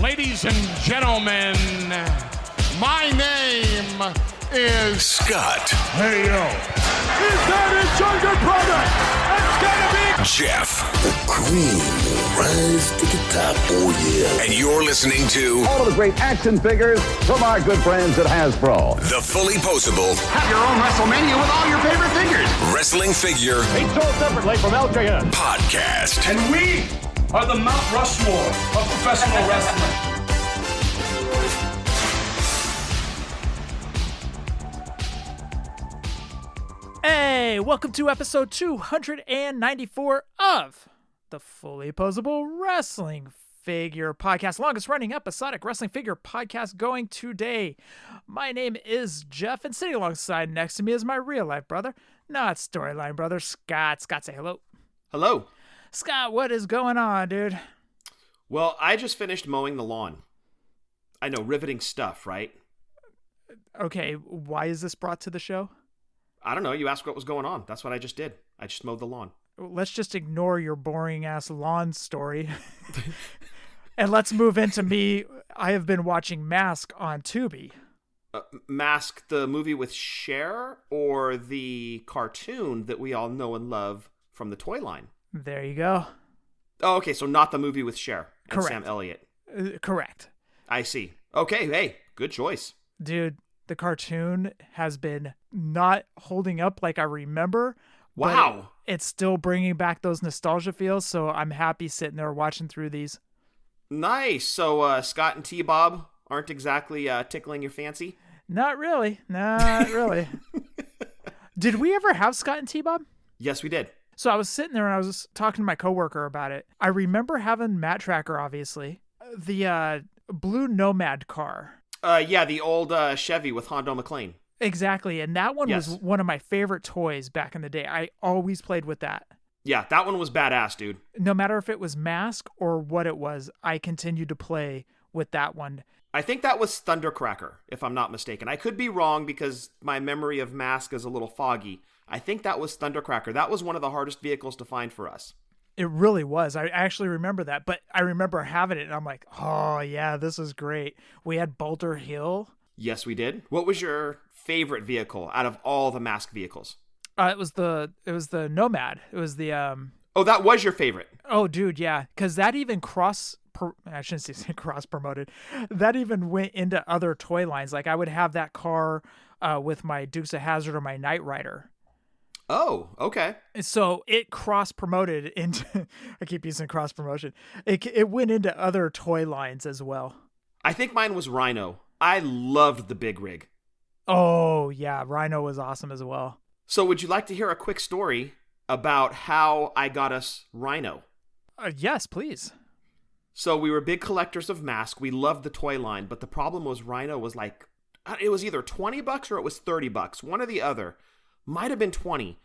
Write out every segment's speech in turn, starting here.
Ladies and gentlemen, my name is Scott. Hey, yo. Is that his younger brother? It's gonna be Jeff. The cream will rise to the top. Oh, yeah. And you're listening to all of the great action figures from our good friends at Hasbro. The Fully Posable. Have your own WrestleMania with all your favorite figures. Wrestling Figure. Each sold separately from LJN. Podcast. And we are the Mount Rushmore of professional wrestling. Hey, welcome to episode 294 of the Fully Posable Wrestling Figure Podcast, longest running episodic wrestling figure podcast going today. My name is Jeff, and sitting alongside next to me is my real life brother, not storyline brother, Scott. Scott, say hello. Hello. Scott, what is going on, dude? Well, I just finished mowing the lawn. I know, riveting stuff, right? Okay, why is this brought to the show? I don't know. You asked what was going on. That's what I just did. I just mowed the lawn. Let's just ignore your boring-ass lawn story. And let's move into me. I have been watching Mask on Tubi. Mask, the movie with Cher, or the cartoon that we all know and love from the toy line? There you go. Oh, okay. So not the movie with Cher and Correct. Sam Elliott. Correct. I see. Okay. Hey, good choice. Dude, the cartoon has been not holding up like I remember. Wow. It's still bringing back those nostalgia feels, so I'm happy sitting there watching through these. Nice. So Scott and T-Bob aren't exactly tickling your fancy? Not really. Not really. Did we ever have Scott and T-Bob? Yes, we did. So I was sitting there and I was talking to my coworker about it. I remember having Matt Tracker, obviously. The blue Nomad car. Yeah, the old Chevy with Hondo McLean. Exactly, and that one Yes. was one of my favorite toys back in the day. I always played with that. Yeah, that one was badass, dude. No matter if it was Mask or what it was, I continued to play with that one. I think that was Thundercracker, if I'm not mistaken. I could be wrong because my memory of Mask is a little foggy. I think that was Thundercracker. That was one of the hardest vehicles to find for us. It really was. I actually remember that, but I remember having it, and I'm like, oh, yeah, this is great. We had Boulder Hill. Yes, we did. What was your favorite vehicle out of all the Mask vehicles? It was the Nomad. It was the Oh, that was your favorite. Oh, dude, yeah, because that even I shouldn't say cross promoted. That even went into other toy lines. Like I would have that car with my Dukes of Hazzard or my Knight Rider. Oh, okay. So it cross promoted into. I keep using cross promotion. It went into other toy lines as well. I think mine was Rhino. I loved the big rig. Oh yeah, Rhino was awesome as well. So would you like to hear a quick story about how I got us Rhino? Yes, please. So we were big collectors of Mask. We loved the toy line, but the problem was Rhino was like, it was either $20 or it was $30. One or the other. Might have been 20.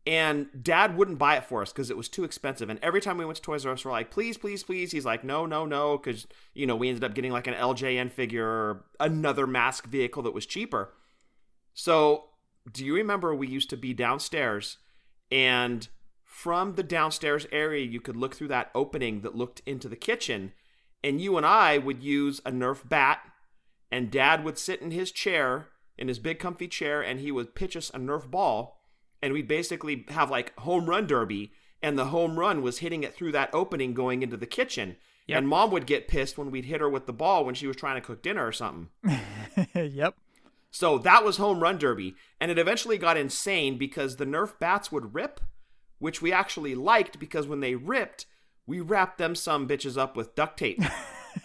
And Dad wouldn't buy it for us because it was too expensive. And every time we went to Toys R Us, we're like, please, please, please. He's like, no, no, no. Because, we ended up getting like an LJN figure or another Mask vehicle that was cheaper. So do you remember we used to be downstairs, and from the downstairs area, you could look through that opening that looked into the kitchen, and you and I would use a Nerf bat, and Dad would sit in his chair, in his big comfy chair, and he would pitch us a Nerf ball, and we'd basically have like home run derby, and the home run was hitting it through that opening going into the kitchen. Yep. And Mom would get pissed when we'd hit her with the ball when she was trying to cook dinner or something. Yep. So that was home run derby, and it eventually got insane because the Nerf bats would rip, which we actually liked because when they ripped, we wrapped them some bitches up with duct tape.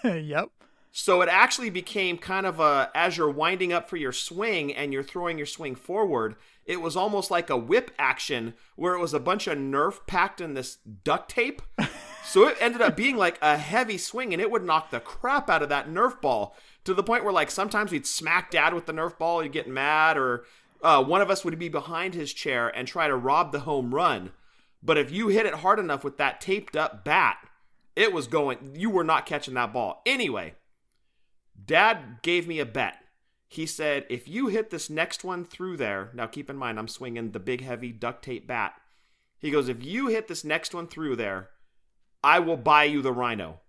Yep. So it actually became kind of as you're winding up for your swing and you're throwing your swing forward, it was almost like a whip action where it was a bunch of Nerf packed in this duct tape. So it ended up being like a heavy swing, and it would knock the crap out of that Nerf ball to the point where like sometimes we'd smack Dad with the Nerf ball, he'd get mad, or one of us would be behind his chair and try to rob the home run. But if you hit it hard enough with that taped up bat, it was going, you were not catching that ball. Anyway, Dad gave me a bet. He said, if you hit this next one through there, now keep in mind I'm swinging the big heavy duct tape bat. He goes, if you hit this next one through there, I will buy you the Rhino.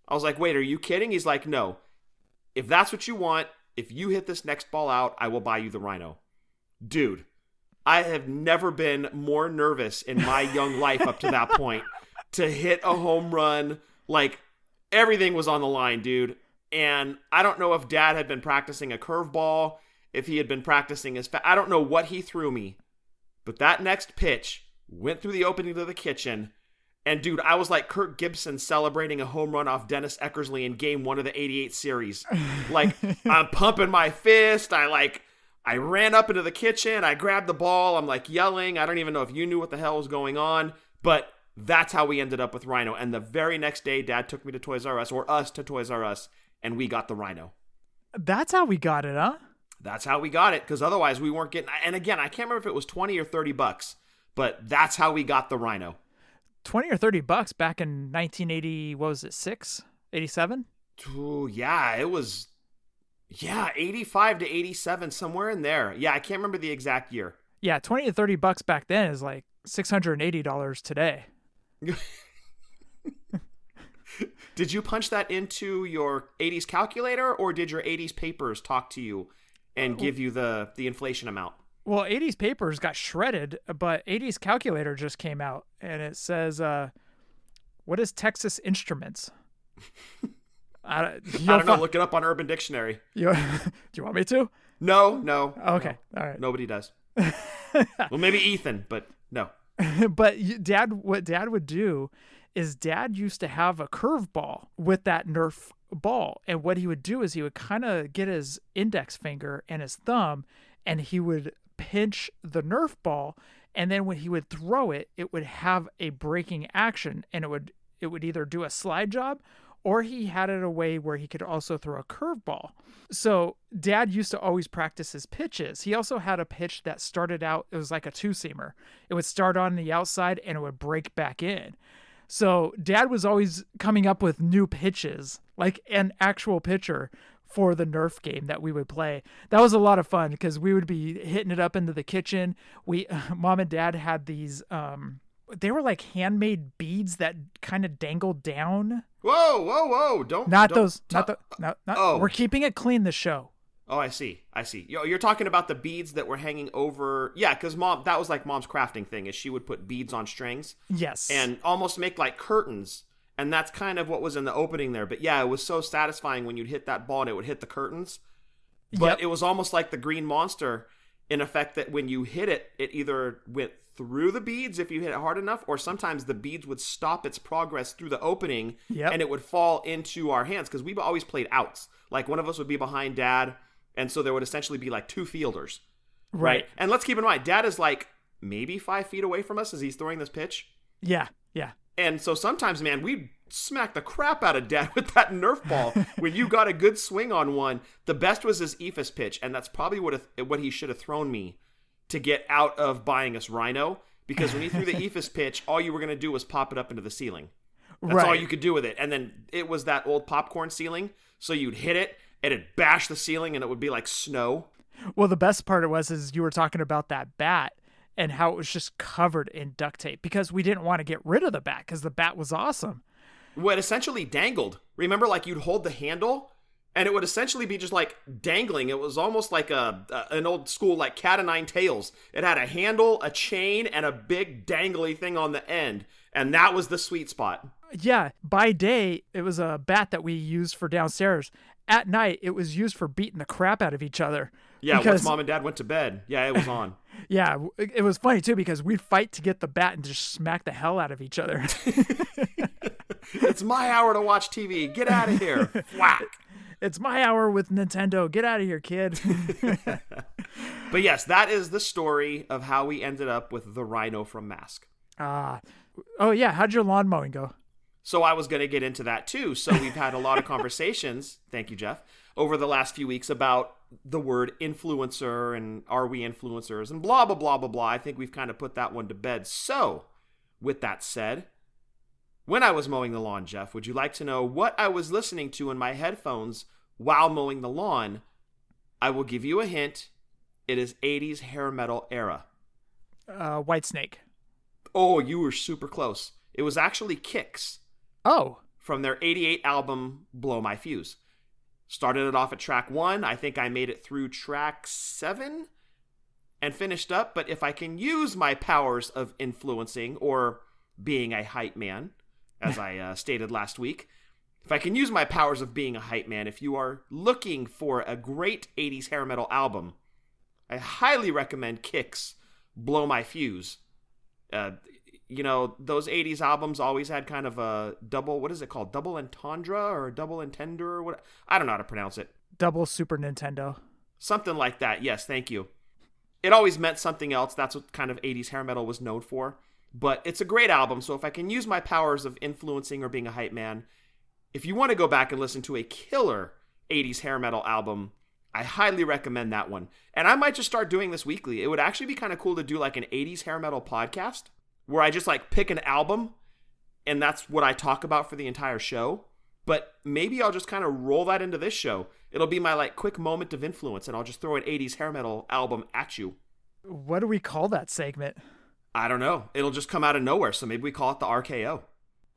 I was like, wait, are you kidding? He's like, no. If that's what you want, if you hit this next ball out, I will buy you the Rhino. Dude, I have never been more nervous in my young life up to that point to hit a home run. Like, everything was on the line, dude. And I don't know if Dad had been practicing a curveball, if he had been practicing his... I don't know what he threw me. But that next pitch went through the opening to the kitchen. And, dude, I was like Kirk Gibson celebrating a home run off Dennis Eckersley in Game 1 of the 88 series. Like, I'm pumping my fist. I ran up into the kitchen. I grabbed the ball. I'm, like, yelling. I don't even know if you knew what the hell was going on. But that's how we ended up with Rhino. And the very next day, Dad took me to Toys R Us, or us to Toys R Us, and we got the Rhino. That's how we got it, huh? That's how we got it, because otherwise we weren't getting... And again, I can't remember if it was 20 or 30 bucks, but that's how we got the Rhino. 20 or 30 bucks back in 1980, what was it, 87? Ooh, yeah, it was... Yeah, 85 to 87, somewhere in there. Yeah, I can't remember the exact year. Yeah, 20 to 30 bucks back then is like $680 today. Did you punch that into your 80s calculator, or did your 80s papers talk to you and give you the inflation amount? Well, 80s papers got shredded, but 80s calculator just came out, and it says, what is Texas Instruments? I don't know. Look it up on Urban Dictionary. Do you want me to? No. Okay. No. All right. Nobody does. Well, maybe Ethan, but no. But what Dad would do is Dad used to have a curveball with that Nerf ball. And what he would do is he would kind of get his index finger and his thumb, and he would pinch the Nerf ball. And then when he would throw it, it would have a braking action, and it would either do a slide job, or he had it a way where he could also throw a curveball. So Dad used to always practice his pitches. He also had a pitch that started out, it was like a two-seamer. It would start on the outside and it would break back in. So Dad was always coming up with new pitches, like an actual pitcher for the Nerf game that we would play. That was a lot of fun because we would be hitting it up into the kitchen. Mom and Dad had these, they were like handmade beads that kind of dangled down. Whoa. We're keeping it clean, the show. Oh, I see. You're talking about the beads that were hanging over. Yeah, because that was like Mom's crafting thing, is she would put beads on strings. Yes. And almost make like curtains. And that's kind of what was in the opening there. But yeah, it was so satisfying when you'd hit that ball and it would hit the curtains. But It was almost like the Green Monster, in effect, that when you hit it, it either went through the beads if you hit it hard enough, or sometimes the beads would stop its progress through the opening and it would fall into our hands, because we always played outs. Like, one of us would be behind Dad, and so there would essentially be like two fielders. Right? And let's keep in mind, Dad is like maybe 5 feet away from us as he's throwing this pitch. Yeah. And so sometimes, man, we'd smack the crap out of Dad with that Nerf ball when you got a good swing on one. The best was his Ephus pitch, and that's probably what he should have thrown me to get out of buying us Rhino, because when he threw the Ephus pitch, all you were going to do was pop it up into the ceiling. That's all you could do with it. And then it was that old popcorn ceiling, so you'd hit it, and it'd bash the ceiling, and it would be like snow. Well, the best part is you were talking about that bat and how it was just covered in duct tape, because we didn't want to get rid of the bat because the bat was awesome. Well, it essentially dangled. Remember, like, you'd hold the handle, and it would essentially be just like dangling. It was almost like an old school like cat o' nine tails. It had a handle, a chain, and a big dangly thing on the end. And that was the sweet spot. Yeah. By day, it was a bat that we used for downstairs. At night, it was used for beating the crap out of each other. Yeah, once Mom and Dad went to bed. Yeah, it was on. Yeah, it was funny too, because we'd fight to get the bat and just smack the hell out of each other. It's my hour to watch TV. Get out of here. Whack. It's my hour with Nintendo. Get out of here, kid. But yes, that is the story of how we ended up with the Rhino from Mask. Oh yeah, how'd your lawn mowing go? So I was going to get into that too. So we've had a lot of conversations, thank you, Jeff, over the last few weeks about the word influencer and are we influencers and blah, blah, blah, blah, blah. I think we've kind of put that one to bed. So with that said, when I was mowing the lawn, Jeff, would you like to know what I was listening to in my headphones while mowing the lawn? I will give you a hint. It is 80s hair metal era. Whitesnake. Oh, you were super close. It was actually Kicks. Oh. from their 88 album, Blow My Fuse. Started it off at track 1. I think I made it through track 7 and finished up. But if I can use my powers of influencing or being a hype man, as I stated last week, if I can use my powers of being a hype man, if you are looking for a great 80s hair metal album, I highly recommend Kix Blow My Fuse. You know, those 80s albums always had kind of a double, what is it called? Double entendre or double entendre or what? I don't know how to pronounce it. Double Super Nintendo. Something like that. Yes, thank you. It always meant something else. That's what kind of 80s hair metal was known for. But it's a great album, so if I can use my powers of influencing or being a hype man, if you want to go back and listen to a killer 80s hair metal album, I highly recommend that one. And I might just start doing this weekly. It would actually be kind of cool to do like an 80s hair metal podcast where I just like pick an album and that's what I talk about for the entire show. But maybe I'll just kind of roll that into this show. It'll be my like quick moment of influence and I'll just throw an 80s hair metal album at you. What do we call that segment? I don't know. It'll just come out of nowhere. So maybe we call it the RKO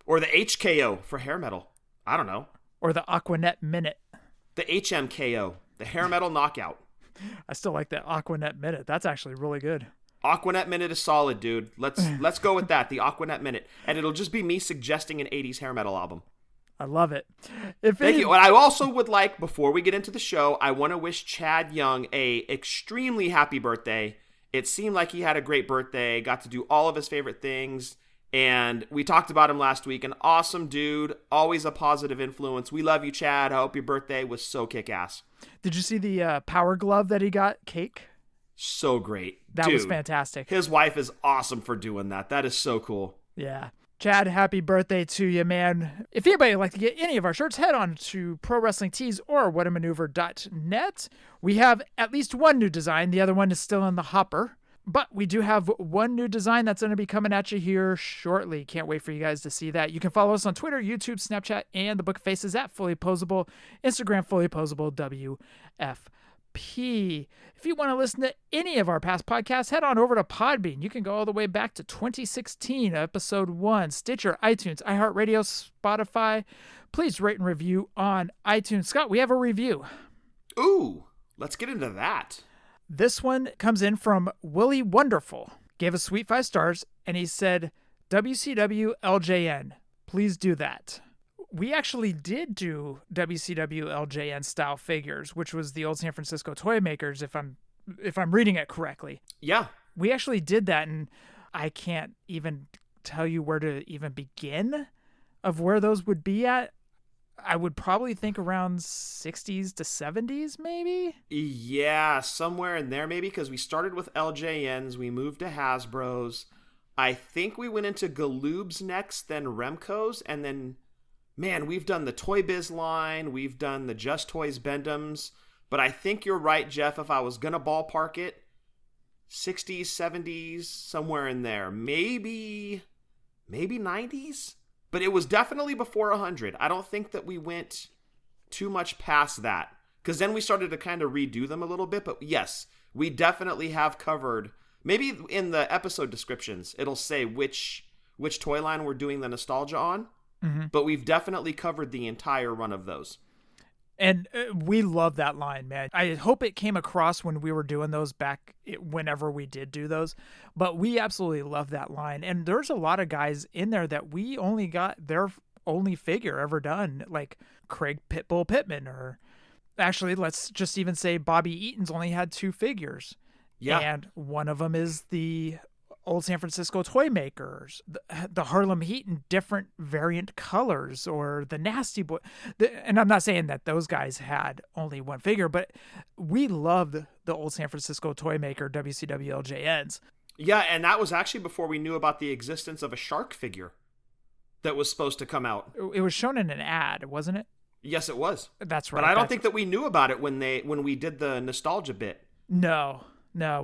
or the HKO for hair metal. I don't know. Or the Aquanet Minute. The HMKO, the hair metal knockout. I still like that Aquanet Minute. That's actually really good. Aquanet Minute is solid, dude. Let's go with that, the Aquanet Minute. And it'll just be me suggesting an 80s hair metal album. I love it. Thank you. And I also would like, before we get into the show, I want to wish Chad Young a extremely happy birthday. It seemed like he had a great birthday, got to do all of his favorite things, and we talked about him last week. An awesome dude, always a positive influence. We love you, Chad. I hope your birthday was so kick-ass. Did you see the Power Glove that he got? Cake? So great. That Dude, was fantastic. His wife is awesome for doing that. That is so cool. Yeah. Chad, happy birthday to you, man. If anybody would like to get any of our shirts, head on to Pro Wrestling Tees or whatamaneuver.net. We have at least one new design. The other one is still in the hopper. But we do have one new design that's going to be coming at you here shortly. Can't wait for you guys to see that. You can follow us on Twitter, YouTube, Snapchat, and the Book of Faces at Fully Posable. Instagram, Fully Posable, WFP. If you want to listen to any of our past podcasts, head on over to Podbean. You can go all the way back to 2016, episode 1, Stitcher, iTunes, iHeartRadio, Spotify. Please rate and review on iTunes. Scott, we have a review. Ooh, let's get into that. This one comes in from Willie Wonderful. Gave us sweet 5 stars, and he said, WCW LJN, please do that. We actually did do WCW LJN style figures, which was the old San Francisco Toy Makers, if I'm reading it correctly. Yeah. We actually did that, and I can't even tell you where to even begin of where those would be at. I would probably think around 60s to 70s, maybe? Yeah, somewhere in there, maybe, because we started with LJNs, we moved to Hasbro's. I think we went into Galoob's next, then Remco's, and then, man, we've done the Toy Biz line, we've done the Just Toys Bendham's, but I think you're right, Jeff, if I was going to ballpark it, 60s, 70s, somewhere in there. Maybe 90s? But it was definitely before 100. I don't think that we went too much past that. Because then we started to kind of redo them a little bit. But yes, we definitely have covered. Maybe in the episode descriptions, it'll say which toy line we're doing the nostalgia on. Mm-hmm. But we've definitely covered the entire run of those. And we love that line, man. I hope it came across when we were doing those back whenever we did do those. But we absolutely love that line. And there's a lot of guys in there that we only got their only figure ever done, like Craig Pitbull Pittman, or actually, let's just even say Bobby Eaton's only had 2 figures. Yeah. And one of them is the old San Francisco Toy Makers, the Harlem Heat in different variant colors, or the Nasty Boy. And I'm not saying that those guys had only one figure, but we loved the old San Francisco Toy Maker WCW LJNs. Yeah, and that was actually before we knew about the existence of a shark figure that was supposed to come out. It was shown in an ad, wasn't it? Yes, it was. That's right. But I don't think that we knew about it when we did the nostalgia bit. No,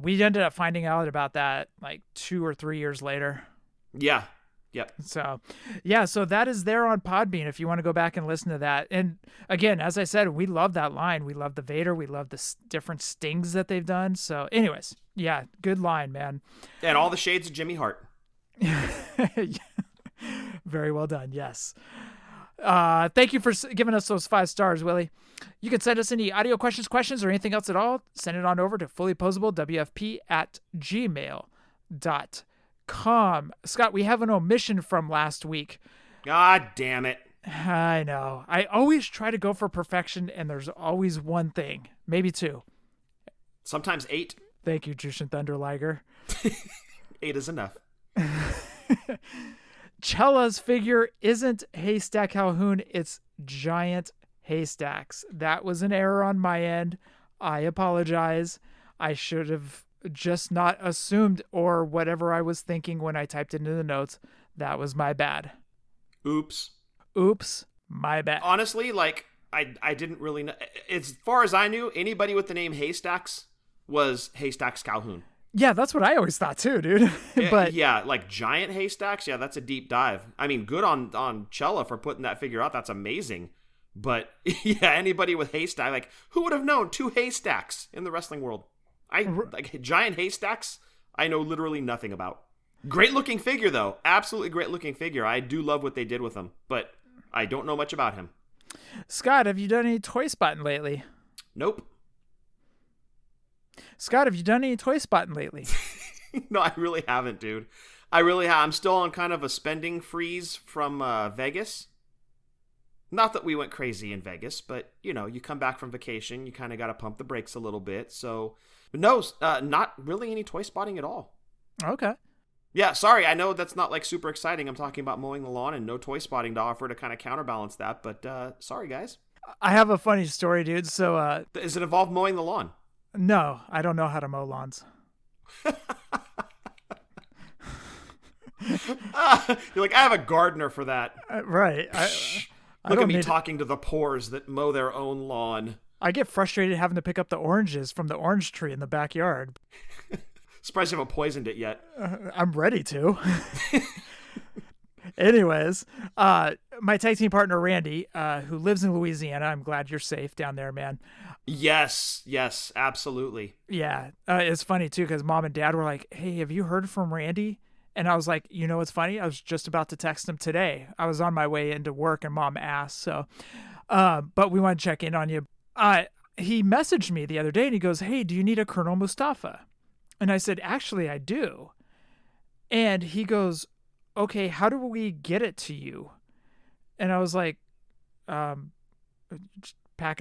we ended up finding out about that like 2 or 3 years later. Yeah. Yep. So that is there on Podbean if you want to go back and listen to that. And again, as I said, we love that line. We love the Vader. We love the different stings that they've done. So anyways, yeah, good line, man. And all the shades of Jimmy Hart. Very well done. Yes. Thank you for giving us those 5 stars, Willie. You can send us any audio questions, or anything else at all. Send it on over to fullyposablewfp@gmail.com. Scott, we have an omission from last week. God damn it. I know. I always try to go for perfection, and there's always one thing. Maybe 2. Sometimes 8. Thank you, Jushin Thunder Liger. 8 is enough. Cella's figure isn't Haystack Calhoun, it's Giant Haystacks. That was an error on my end. I apologize. I should have just not assumed, or whatever I was thinking when I typed it into the notes. That was my bad. Oops, my bad. Honestly, like, I didn't really know. As far as I knew, anybody with the name Haystacks was Haystacks Calhoun. Yeah, that's what I always thought too, dude. But yeah, like Giant Haystacks, yeah, that's a deep dive. I mean, good on Cella for putting that figure out. That's amazing. But yeah, anybody with haystack, like, who would have known 2 haystacks in the wrestling world? Like Giant Haystacks, I know literally nothing about. Great looking figure though, absolutely great looking figure. I do love what they did with him, but I don't know much about him. Scott, have you done any toy spotting lately? Nope. Scott, have you done any toy spotting lately? No, I really haven't, dude. I'm still on kind of a spending freeze from Vegas. Not that we went crazy in Vegas, but, you know, you come back from vacation, you kind of got to pump the brakes a little bit. So, no, not really any toy spotting at all. Okay. Yeah, sorry, I know that's not, like, super exciting. I'm talking about mowing the lawn and no toy spotting to offer to kind of counterbalance that, but sorry, guys. I have a funny story, dude. So, Does it involve mowing the lawn? No, I don't know how to mow lawns. You're like, I have a gardener for that. Right. Look at me talking to the poors that mow their own lawn. I get frustrated having to pick up the oranges from the orange tree in the backyard. Surprised you haven't poisoned it yet. I'm ready to. Anyways, my tag team partner, Randy, who lives in Louisiana, I'm glad you're safe down there, man. Yes, absolutely. Yeah, it's funny, too, because Mom and Dad were like, hey, have you heard from Randy? And I was like, you know what's funny? I was just about to text him today. I was on my way into work, and Mom asked, so. But we want to check in on you. He messaged me the other day, and he goes, hey, do you need a Colonel Mustafa? And I said, actually, I do. And he goes, okay, how do we get it to you? And I was like, pack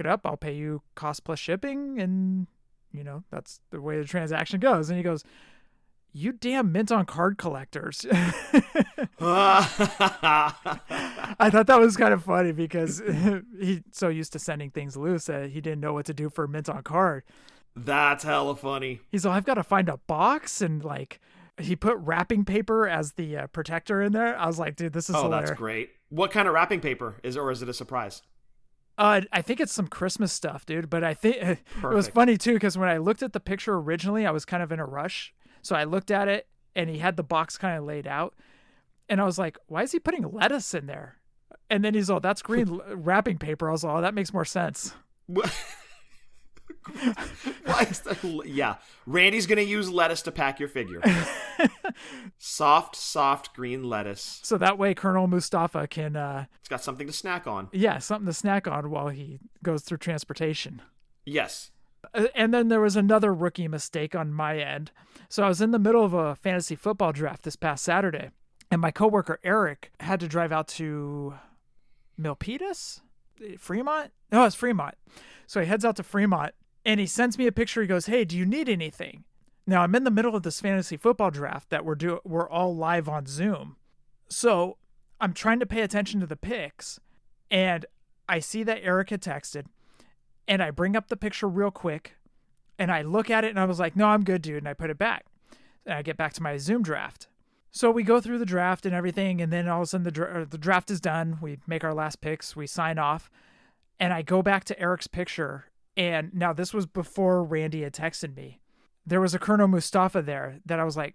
it up. I'll pay you cost plus shipping. And, you know, that's the way the transaction goes. And he goes, you damn mint on card collectors. I thought that was kind of funny because he's so used to sending things loose that he didn't know what to do for mint on card. That's hella funny. He's like, I've got to find a box, and like he put wrapping paper as the protector in there. I was like, dude, this is hilarious. That's great. What kind of wrapping paper is it a surprise? I think it's some Christmas stuff, dude. But I think it was funny too because when I looked at the picture originally, I was kind of in a rush. So I looked at it, and he had the box kind of laid out. And I was like, why is he putting lettuce in there? And then he's all, that's green wrapping paper. I was like, oh, that makes more sense. Yeah. Randy's going to use lettuce to pack your figure. Soft green lettuce. So that way Colonel Mustafa can... it's got something to snack on. Yeah, something to snack on while he goes through transportation. Yes. And then there was another rookie mistake on my end. So I was in the middle of a fantasy football draft this past Saturday, and my coworker Eric had to drive out to Milpitas? Fremont? No, it's Fremont. So he heads out to Fremont, and he sends me a picture. He goes, hey, do you need anything? Now, I'm in the middle of this fantasy football draft that we're all live on Zoom. So I'm trying to pay attention to the picks, and I see that Eric had texted, and I bring up the picture real quick, and I look at it, and I was like, no, I'm good, dude, and I put it back. And I get back to my Zoom draft. So we go through the draft and everything, and then all of a sudden the draft is done. We make our last picks. We sign off, and I go back to Eric's picture, and now this was before Randy had texted me. There was a Colonel Mustafa there that I was like,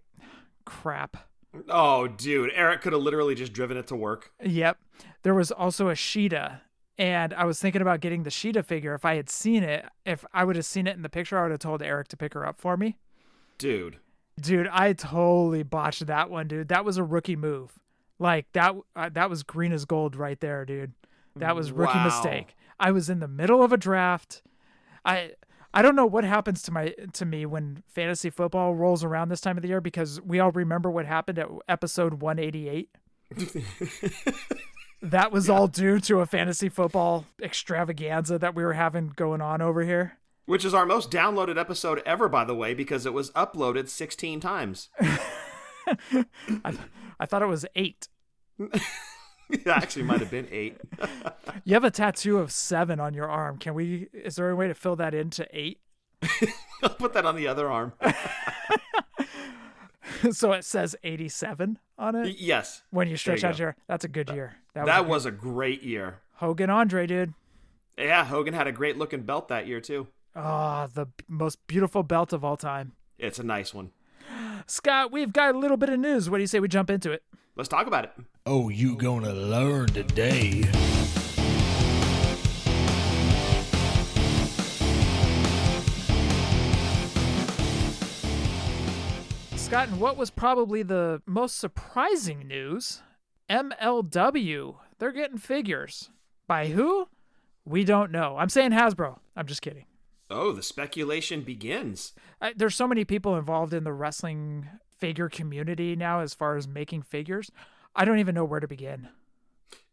crap. Oh, dude, Eric could have literally just driven it to work. Yep. There was also a Sheeta. And I was thinking about getting the Sheeta figure. If I had seen it, if I would have seen it in the picture, I would have told Eric to pick her up for me. Dude, I totally botched that one, dude. That was a rookie move. Like, that was green as gold right there, dude. That was rookie Wow. mistake. I was in the middle of a draft. I don't know what happens to me when fantasy football rolls around this time of the year, because we all remember what happened at episode 188. That was all due to a fantasy football extravaganza that we were having going on over here. Which is our most downloaded episode ever, by the way, because it was uploaded 16 times. I thought it was 8. It actually might have been 8. You have a tattoo of 7 on your arm. Is there a way to fill that into 8? I'll put that on the other arm. So it says 87 on it? Yes. When you stretch There you out go. that's a good year. That was a great year. Hogan Andre, dude. Yeah, Hogan had a great looking belt that year, too. Oh, the most beautiful belt of all time. It's a nice one. Scott, we've got a little bit of news. What do you say we jump into it? Let's talk about it. Oh, you gonna learn today. Scott, and what was probably the most surprising news? MLW. They're getting figures. By who? We don't know. I'm saying Hasbro. I'm just kidding. Oh, the speculation begins. There's so many people involved in the wrestling figure community now as far as making figures. I don't even know where to begin.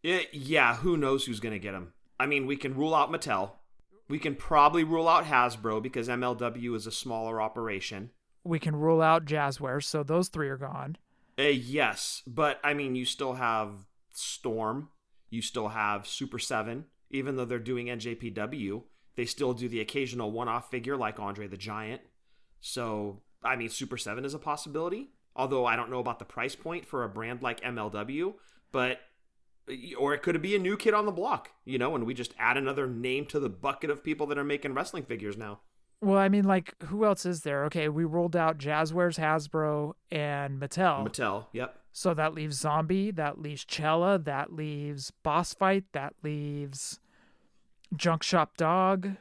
Yeah, who knows who's going to get them? I mean, we can rule out Mattel. We can probably rule out Hasbro because MLW is a smaller operation. We can rule out Jazzwares, so those 3 are gone. Yes, but I mean, you still have Storm. You still have Super 7. Even though they're doing NJPW, they still do the occasional one-off figure like Andre the Giant. So, I mean, Super 7 is a possibility. Although I don't know about the price point for a brand like MLW. Or it could be a new kid on the block, and we just add another name to the bucket of people that are making wrestling figures now. Well, I mean, like, who else is there? Okay, we rolled out Jazzwares, Hasbro, and Mattel. Yep. So that leaves Zombie, that leaves Cella, that leaves Boss Fight, that leaves Junk Shop Dog.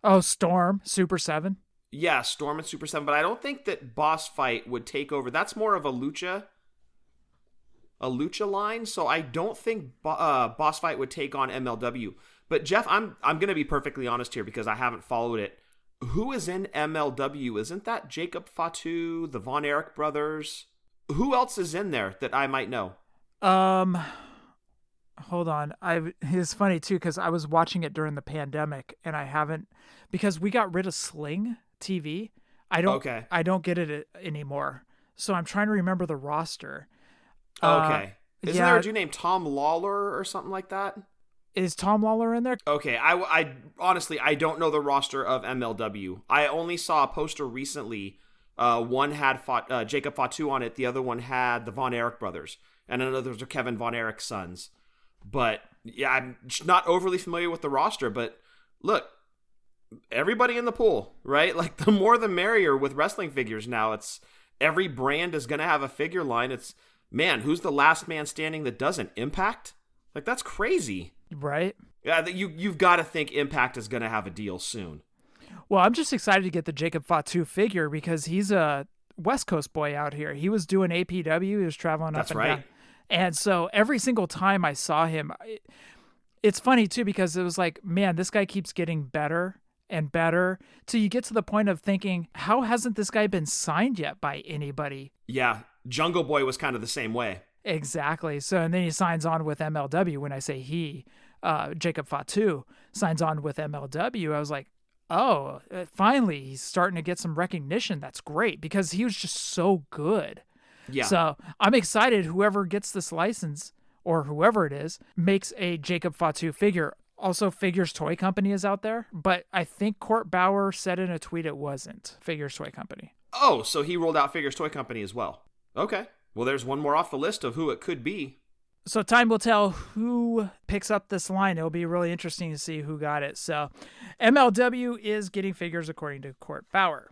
Oh, Storm, Super 7. Yeah, Storm and Super 7, but I don't think that Boss Fight would take over. That's more of a lucha line, so I don't think Boss Fight would take on MLW. But Jeff, I'm going to be perfectly honest here because I haven't followed it. Who is in MLW? Isn't that Jacob Fatu, the Von Erich brothers? Who else is in there that I might know? Hold on. It's funny too because I was watching it during the pandemic and I haven't, because we got rid of Sling TV. I don't get it anymore. So I'm trying to remember the roster. Okay. Isn't there a dude named Tom Lawler or something like that? Is Tom Lawler in there? Okay, I honestly, I don't know the roster of MLW. I only saw a poster recently. One had Jacob Fatu on it. The other one had the Von Erich brothers. And another are Kevin Von Erich's sons. But, yeah, I'm not overly familiar with the roster. But, look, everybody in the pool, right? Like, the more the merrier with wrestling figures now. It's every brand is going to have a figure line. It's, man, who's the last man standing that doesn't? Impact? Like, that's crazy. Right? Yeah, you've got to think Impact is going to have a deal soon. Well, I'm just excited to get the Jacob Fatu figure because he's a West Coast boy out here. He was doing APW. He was traveling up and down. And so every single time I saw him, it's funny too because it was like, man, this guy keeps getting better and better till you get to the point of thinking, how hasn't this guy been signed yet by anybody? Yeah, Jungle Boy was kind of the same way. Exactly. So, and then he signs on with MLW. When I say he, Jacob Fatu signs on with MLW, I was like, oh, finally he's starting to get some recognition. That's great because he was just so good. Yeah. So I'm excited whoever gets this license or whoever it is makes a Jacob Fatu figure. Also, Figures Toy Company is out there, but I think Court Bauer said in a tweet it wasn't Figures Toy Company. Oh, so he rolled out Figures Toy Company as well. Okay. Well, there's one more off the list of who it could be. So time will tell who picks up this line. It'll be really interesting to see who got it. So MLW is getting figures according to Court Bauer.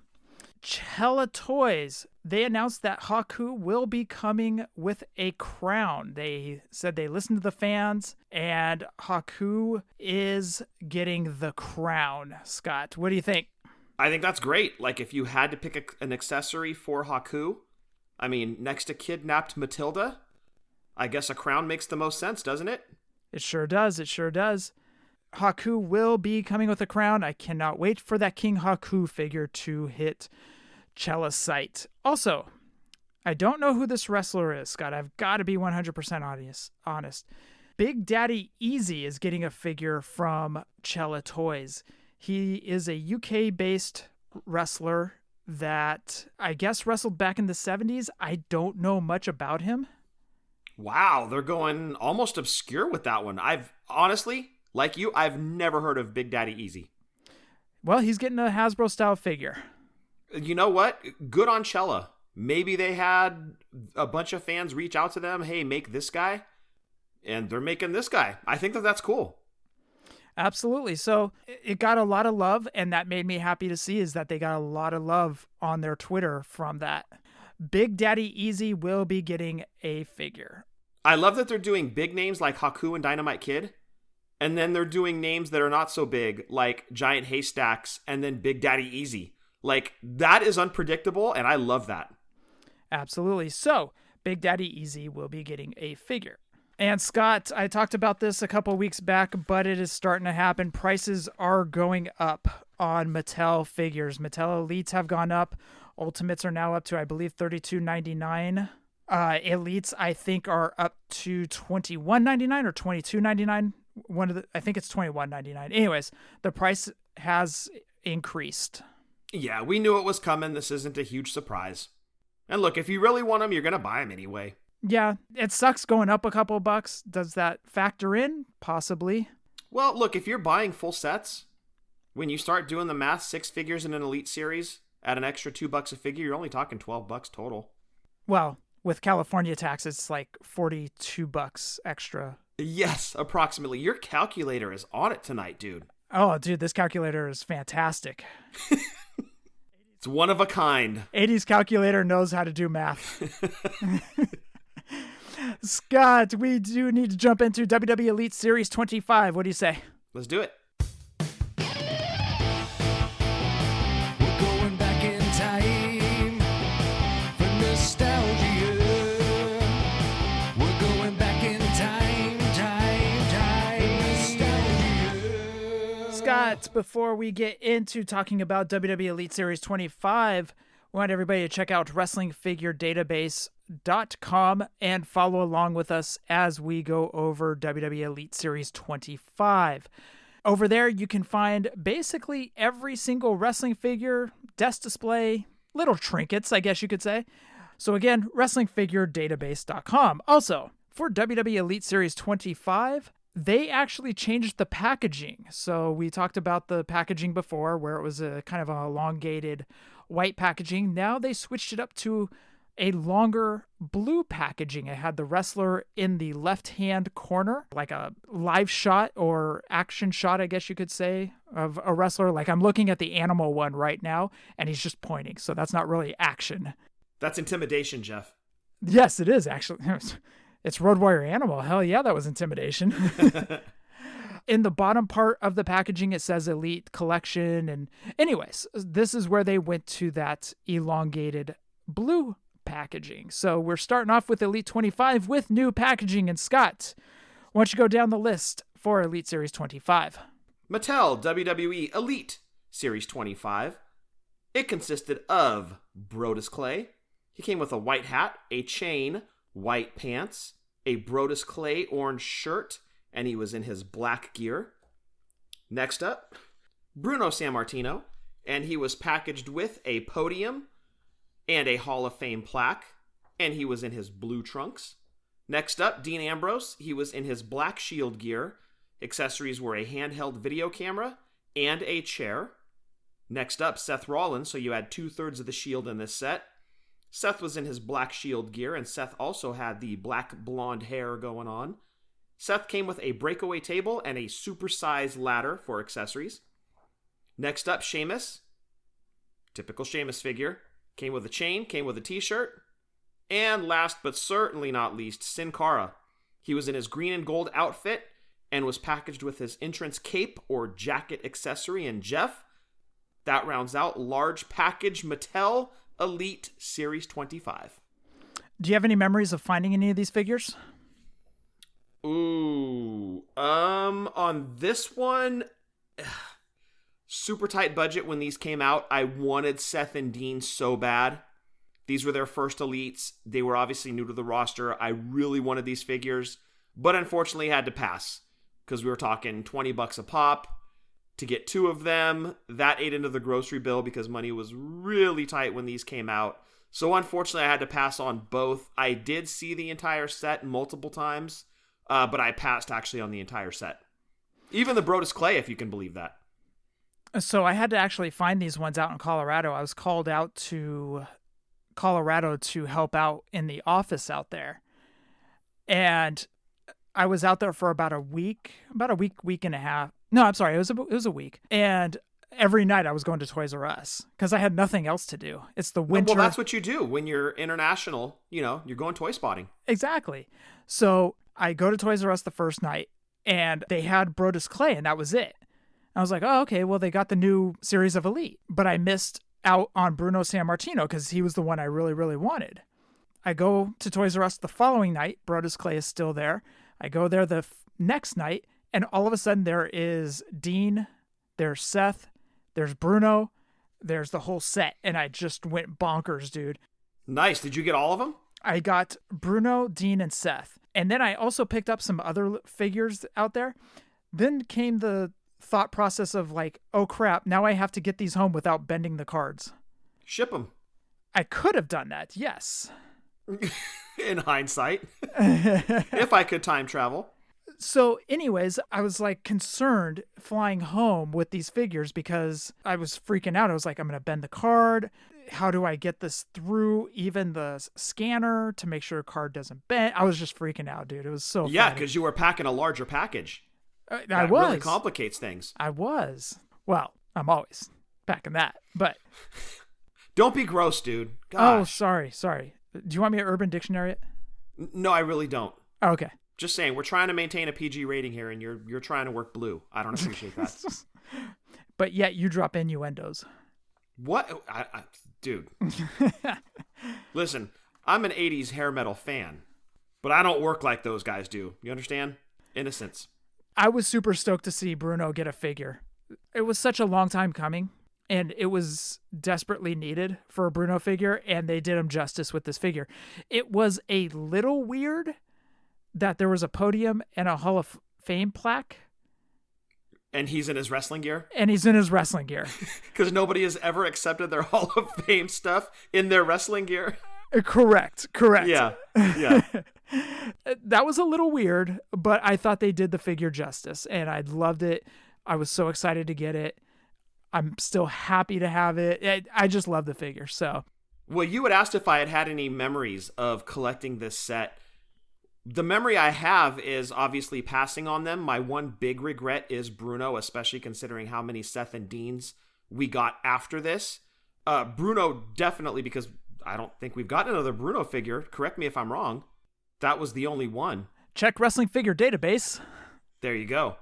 Cella Toys, they announced that Haku will be coming with a crown. They said they listened to the fans, and Haku is getting the crown. Scott, what do you think? I think that's great. Like, if you had to pick an accessory for Haku, I mean, next to Kidnapped Matilda, I guess a crown makes the most sense, doesn't it? It sure does. It sure does. Haku will be coming with a crown. I cannot wait for that King Haku figure to hit Cella's site. Also, I don't know who this wrestler is, Scott. I've got to be 100% honest. Big Daddy Easy is getting a figure from Cella Toys. He is a UK-based wrestler that I guess wrestled back in the 70s. I don't know much about him. Wow, they're going almost obscure with that one. I've honestly, like you, I've never heard of Big Daddy Easy. Well, he's getting a Hasbro-style figure. You know what? Good on Cella. Maybe they had a bunch of fans reach out to them, hey, make this guy. And they're making this guy. I think that that's cool. Absolutely. So it got a lot of love, and that made me happy to see is that they got a lot of love on their Twitter from that. Big Daddy Easy will be getting a figure. I love that they're doing big names like Haku and Dynamite Kid, and then they're doing names that are not so big like Giant Haystacks and then Big Daddy Easy. Like, that is unpredictable, and I love that. Absolutely. So Big Daddy Easy will be getting a figure. And Scott, I talked about this a couple weeks back, but it is starting to happen. Prices are going up on Mattel figures. Mattel Elites have gone up. Ultimates are now up to, I believe, $32.99. Elites, I think, are up to $21.99 or $22.99. I think it's $21.99. Anyways, the price has increased. Yeah, we knew it was coming. This isn't a huge surprise. And look, if you really want them, you're going to buy them anyway. Yeah, it sucks going up a couple bucks. Does that factor in? Possibly. Well, look, if you're buying full sets, when you start doing the math, 6 figures in an Elite series at an extra $2 a figure, you're only talking $12 total. Well, with California tax, it's like $42 extra. Yes, approximately. Your calculator is on it tonight, dude. Oh, dude, this calculator is fantastic. It's one of a kind. 80s calculator knows how to do math. Scott, we do need to jump into WWE Elite Series 25. What do you say? Let's do it. We're going back in time for nostalgia. We're going back in time nostalgia. Scott, before we get into talking about WWE Elite Series 25, we want everybody to check out WrestlingFigureDatabase.com and follow along with us as we go over WWE Elite Series 25. Over there, you can find basically every single wrestling figure, desk display, little trinkets, I guess you could say. So again, WrestlingFigureDatabase.com. Also, for WWE Elite Series 25, they actually changed the packaging. So we talked about the packaging before where it was a kind of an elongated white packaging. Now they switched it up to a longer blue packaging. It had the wrestler in the left-hand corner, like a live shot or action shot, I guess you could say, of a wrestler. Like I'm looking at the Animal one right now, and he's just pointing. So that's not really action. That's intimidation, Jeff. Yes, it is actually. It's Road Warrior Animal. Hell yeah, that was intimidation. In the bottom part of the packaging, it says Elite Collection. And anyways, this is where they went to that elongated blue packaging. So we're starting off with Elite 25 with new packaging. And Scott, why don't you go down the list for Elite Series 25? Mattel WWE Elite Series 25. It consisted of Brodus Clay. He came with a white hat, a chain, white pants, a Brodus Clay orange shirt, and he was in his black gear. Next up, Bruno Sammartino, and he was packaged with a podium and a Hall of Fame plaque, and he was in his blue trunks. Next up, Dean Ambrose, he was in his black Shield gear. Accessories were a handheld video camera and a chair. Next up, Seth Rollins, so you had 2/3 of the Shield in this set. Seth was in his black Shield gear, and Seth also had the black blonde hair going on. Seth came with a breakaway table and a supersized ladder for accessories. Next up, Sheamus. Typical Sheamus figure. Came with a chain, came with a t-shirt. And last but certainly not least, Sin Cara. He was in his green and gold outfit and was packaged with his entrance cape or jacket accessory. And Jeff, that rounds out large package Mattel Elite Series 25. Do you have any memories of finding any of these figures? Ooh. On this one, super tight budget when these came out. I wanted Seth and Dean so bad. These were their first elites. They were obviously new to the roster. I really wanted these figures, but unfortunately had to pass because we were talking $20 a pop to get 2 of them. That ate into the grocery bill because money was really tight when these came out. So unfortunately, I had to pass on both. I did see the entire set multiple times, but I passed actually on the entire set. Even the Brodus Clay, if you can believe that. So I had to actually find these ones out in Colorado. I was called out to Colorado to help out in the office out there. And I was out there for about a week and a half. No, I'm sorry. It was a week. And every night I was going to Toys R Us because I had nothing else to do. It's the winter. Well, that's what you do when you're international. You're going toy spotting. Exactly. So I go to Toys R Us the first night and they had Brodus Clay and that was it. I was like, oh, okay, well, they got the new series of Elite, but I missed out on Bruno Sammartino because he was the one I really, really wanted. I go to Toys R Us the following night. Brodus Clay is still there. I go there the next night, and all of a sudden there is Dean, there's Seth, there's Bruno, there's the whole set, and I just went bonkers, dude. Nice. Did you get all of them? I got Bruno, Dean, and Seth. And then I also picked up some other figures out there. Then came the thought process of like, oh crap, now I have to get these home without bending the cards. Ship them. I could have done that, yes. In hindsight. If I could time travel. So anyways, I was like concerned flying home with these figures because I was freaking out. I was like, I'm going to bend the card. How do I get this through even the scanner to make sure a card doesn't bend? I was just freaking out, dude. It was so Yeah, funny. because you were packing a larger package. I was. Really complicates things. I was. Well, I'm always packing that, but. Don't be gross, dude. Gosh. Oh, sorry. Do you want me to Urban Dictionary it? No, I really don't. Oh, okay. Just saying, we're trying to maintain a PG rating here, and you're trying to work blue. I don't appreciate that. But yet you drop innuendos. What? Dude. Listen, I'm an 80s hair metal fan, but I don't work like those guys do. You understand? Innocence. I was super stoked to see Bruno get a figure. It was such a long time coming, and it was desperately needed for a Bruno figure, and they did him justice with this figure. It was a little weird that there was a podium and a Hall of Fame plaque. And he's in his wrestling gear? Because nobody has ever accepted their Hall of Fame stuff in their wrestling gear? Correct. Yeah. That was a little weird, but I thought they did the figure justice, and I loved it. I was so excited to get it. I'm still happy to have it. I just love the figure, so. Well, you had asked if I had any memories of collecting this set. The memory I have is obviously passing on them. My one big regret is Bruno, especially considering how many Seth and Deans we got after this. Bruno definitely, because I don't think we've gotten another Bruno figure. Correct me if I'm wrong. That was the only one. Check Wrestling Figure Database. There you go.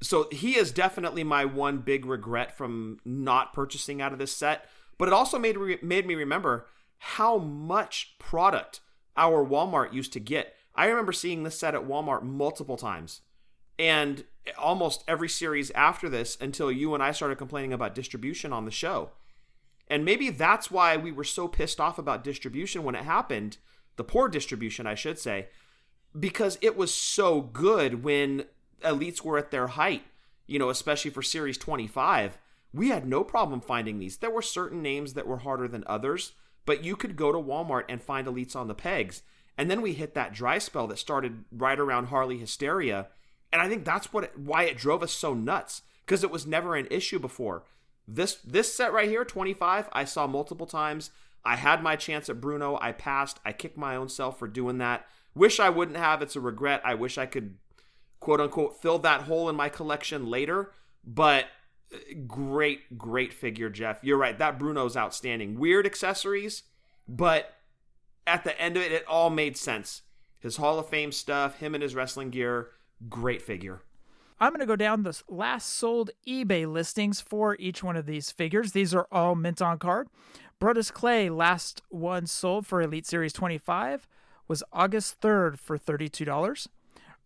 So he is definitely my one big regret from not purchasing out of this set. But it also made me remember how much product our Walmart used to get. I remember seeing this set at Walmart multiple times. And almost every series after this until you and I started complaining about distribution on the show. And maybe that's why we were so pissed off about distribution when it happened. The poor distribution, I should say. Because it was so good when Elites were at their height. Especially for Series 25. We had no problem finding these. There were certain names that were harder than others. But you could go to Walmart and find Elites on the pegs. And then we hit that dry spell that started right around Harley Hysteria. And I think that's why it drove us so nuts. Because it was never an issue before. This set right here, 25, I saw multiple times. I had my chance at Bruno. I passed. I kicked my own self for doing that. Wish I wouldn't have. It's a regret. I wish I could, quote unquote, fill that hole in my collection later. But great figure, Jeff. You're right. That Bruno's outstanding. Weird accessories, but at the end of it, it all made sense. His Hall of Fame stuff, him and his wrestling gear, great figure. I'm going to go down the last sold eBay listings for each one of these figures. These are all mint on card. Brodus Clay, last one sold for Elite Series 25, was August 3rd for $32.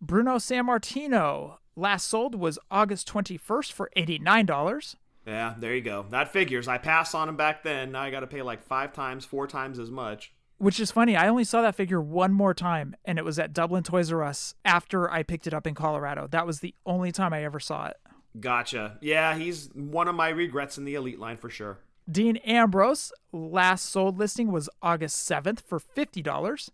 Bruno Sammartino, last sold was August 21st for $89. Yeah, there you go. That figures. I passed on him back then. Now I got to pay like 4 times as much. Which is funny. I only saw that figure one more time, and it was at Dublin Toys R Us after I picked it up in Colorado. That was the only time I ever saw it. Gotcha. Yeah, he's one of my regrets in the Elite line for sure. Dean Ambrose, last sold listing was August 7th for $50.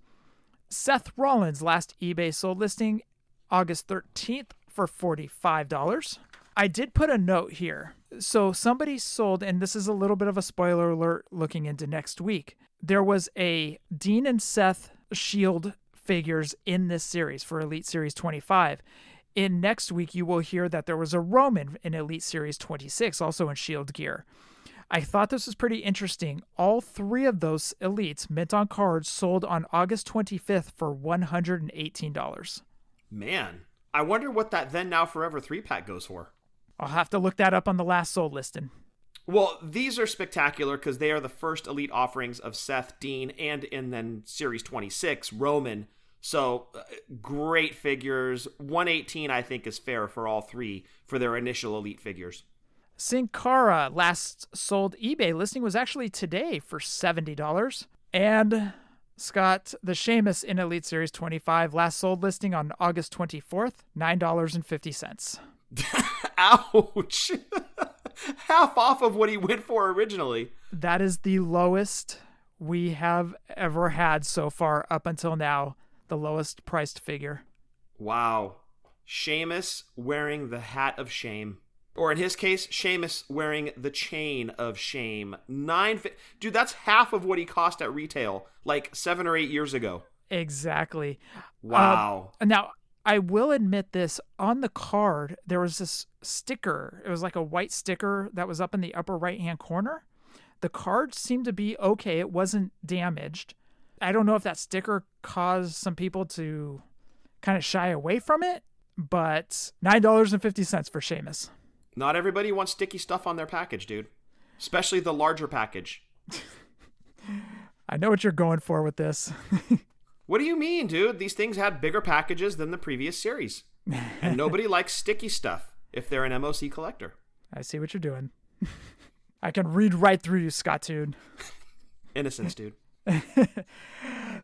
Seth Rollins, last eBay sold listing August 13th for $45. I did put a note here. So somebody sold, and this is a little bit of a spoiler alert looking into next week. There was a Dean and Seth Shield figures in this series for Elite Series 25. In next week, you will hear that there was a Roman in Elite Series 26, also in Shield gear. I thought this was pretty interesting. All 3 of those Elites, mint on cards, sold on August 25th for $118. Man, I wonder what that Then Now Forever 3-pack goes for. I'll have to look that up on the last sold listing. Well, these are spectacular because they are the first Elite offerings of Seth, Dean, and in then Series 26, Roman. So, great figures. 118 I think is fair for all 3 for their initial Elite figures. Sin Cara, last sold eBay listing was actually today for $70. And Scott, the Sheamus in Elite Series 25, last sold listing on August 24th, $9.50. Ouch! Half off of what he went for originally. That is the lowest we have ever had so far up until now. The lowest priced figure. Wow. Sheamus wearing the hat of shame. Or in his case, Sheamus wearing the chain of shame. Dude, that's half of what he cost at retail like 7 or 8 years ago. Exactly. Wow. Now, I will admit this. On the card, there was this sticker. It was like a white sticker that was up in the upper right-hand corner. The card seemed to be okay. It wasn't damaged. I don't know if that sticker caused some people to kind of shy away from it, but $9.50 for Sheamus. Not everybody wants sticky stuff on their package, dude. Especially the larger package. I know what you're going for with this. What do you mean, dude? These things had bigger packages than the previous series. And nobody likes sticky stuff if they're an MOC collector. I see what you're doing. I can read right through you, Scott Toon. Innocence, dude.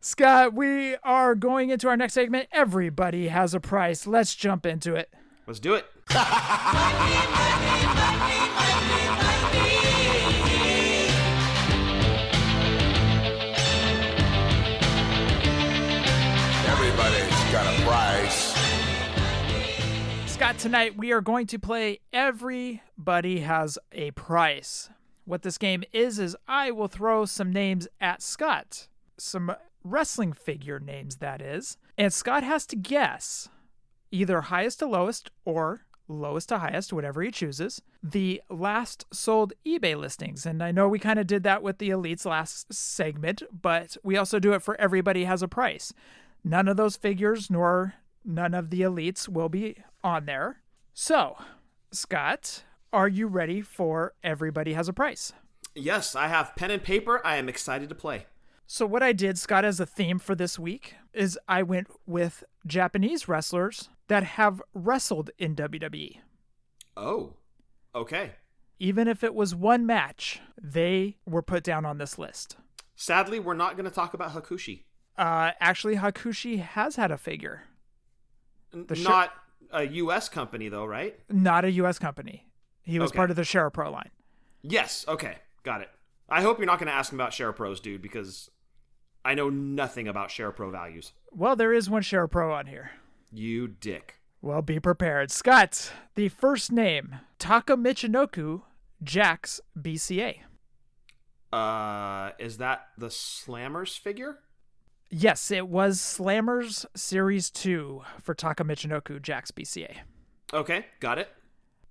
Scott, we are going into our next segment. Everybody has a price. Let's jump into it. Let's do it. Everybody's got a price. Scott, tonight we are going to play Everybody Has a Price. What this game is I will throw some names at Scott. Some wrestling figure names, that is. And Scott has to guess either highest to lowest or lowest to highest, whatever he chooses, the last sold eBay listings. And I know we kind of did that with the Elites last segment, but we also do it for Everybody Has a Price. None of those figures nor none of the Elites will be on there. So, Scott, are you ready for Everybody Has a Price? Yes, I have pen and paper. I am excited to play. So what I did, Scott, as a theme for this week is I went with Japanese wrestlers that have wrestled in WWE. Oh, okay. Even if it was one match, they were put down on this list. Sadly, we're not going to talk about Hakushi. Actually, Hakushi has had a figure. Not a U.S. company, though, right? Not a U.S. company. He was part of the SheraPro line. Yes, okay. Got it. I hope you're not going to ask him about SheraPros, dude, because I know nothing about SheraPro values. Well, there is one SheraPro on here. You dick. Well, be prepared. Scott, the first name, Taka Michinoku, Jax BCA. Is that the Slammers figure? Yes, it was Slammers Series 2 for Taka Michinoku, Jax BCA. Okay, got it.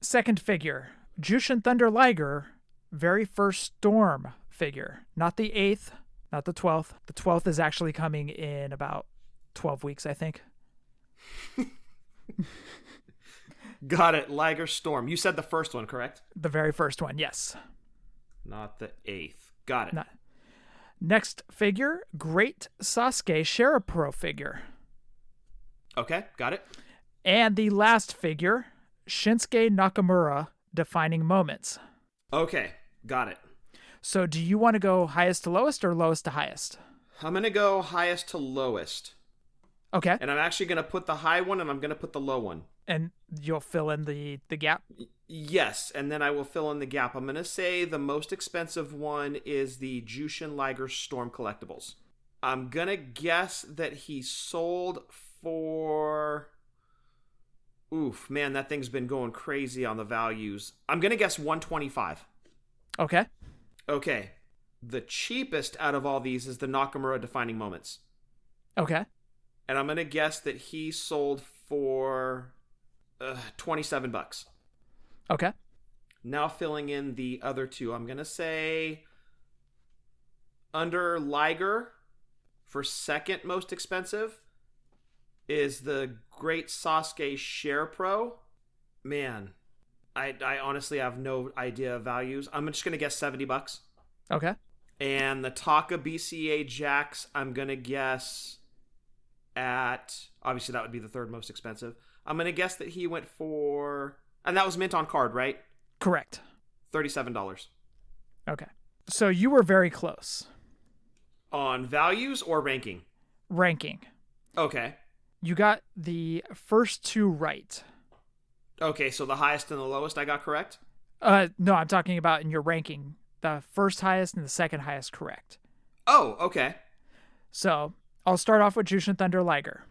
Second figure, Jushin Thunder Liger, very first Storm figure. Not the 8th, not the 12th. The 12th is actually coming in about 12 weeks, I think. Got it. Liger Storm. You said the first one, correct? The very first one, yes. Not the 8th. Got it. Next figure, Great Sasuke SheraPro figure. Okay, got it. And the last figure, Shinsuke Nakamura, Defining Moments. Okay, got it. So do you want to go highest to lowest or lowest to highest? I'm going to go highest to lowest. Okay. And I'm actually going to put the high one and I'm going to put the low one. And you'll fill in the gap? Yes, and then I will fill in the gap. I'm going to say the most expensive one is the Jushin Liger Storm Collectibles. I'm going to guess that he sold for... Oof, man, that thing's been going crazy on the values. I'm going to guess 125. Okay. Okay. The cheapest out of all these is the Nakamura Defining Moments. Okay. And I'm going to guess that he sold for $27. Okay. Now filling in the other two, I'm going to say under Liger for second most expensive is the Great Sasuke Share Pro. Man, I honestly have no idea of values. I'm just going to guess $70. Okay. And the Taka BCA Jax, I'm going to guess at, obviously that would be the third most expensive. I'm going to guess that he went for, and that was mint on card, right? Correct. $37. Okay. So you were very close. On values or ranking? Ranking. Okay. You got the first two right. Okay, so the highest and the lowest I got correct? No, I'm talking about in your ranking. The first highest and the second highest correct. Oh, okay. So I'll start off with Jushin Thunder Liger.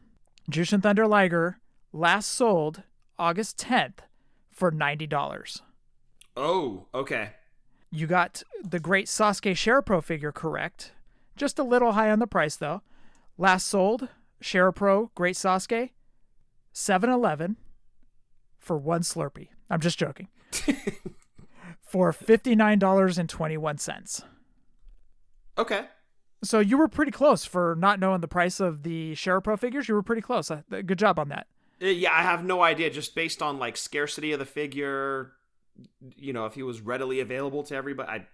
Jushin Thunder Liger last sold August 10th for $90. Oh, okay. You got the Great Sasuke Share Pro figure correct. Just a little high on the price, though. Last sold, Share Pro Great Sasuke, $7.11 for one Slurpee. I'm just joking. For $59.21. Okay. So you were pretty close for not knowing the price of the Share Pro figures. You were pretty close. Good job on that. Yeah, I have no idea. Just based on like scarcity of the figure, you know, if he was readily available to everybody,